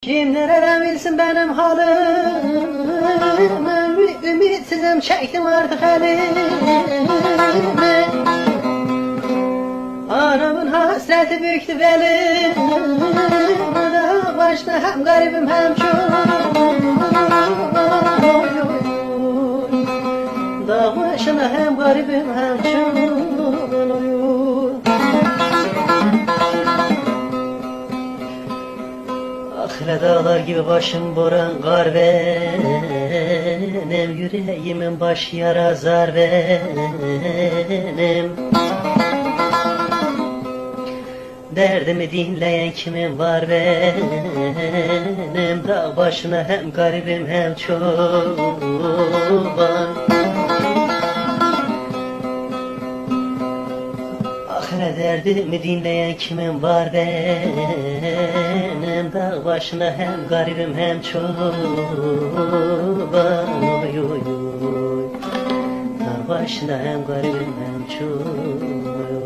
Kimlere bilsin benim halımı, ümitsizim çektim artık elimi. Anamın hasreti büktü belimi. Dağ başına hem garibim hem çok. Dağ başına hem garibim hem çok. Ahire dağlar gibi başım boran kar benim, yüreğimin başı yara zar benim. Derdimi dinleyen kimin var benim? Dağ başına hem garibim hem çoban. Ahire derdimi dinleyen kimin var benim? Dağ başına hem garibim hem çoban. Oy oy oy. Dağ başına hem garibim hem çoban.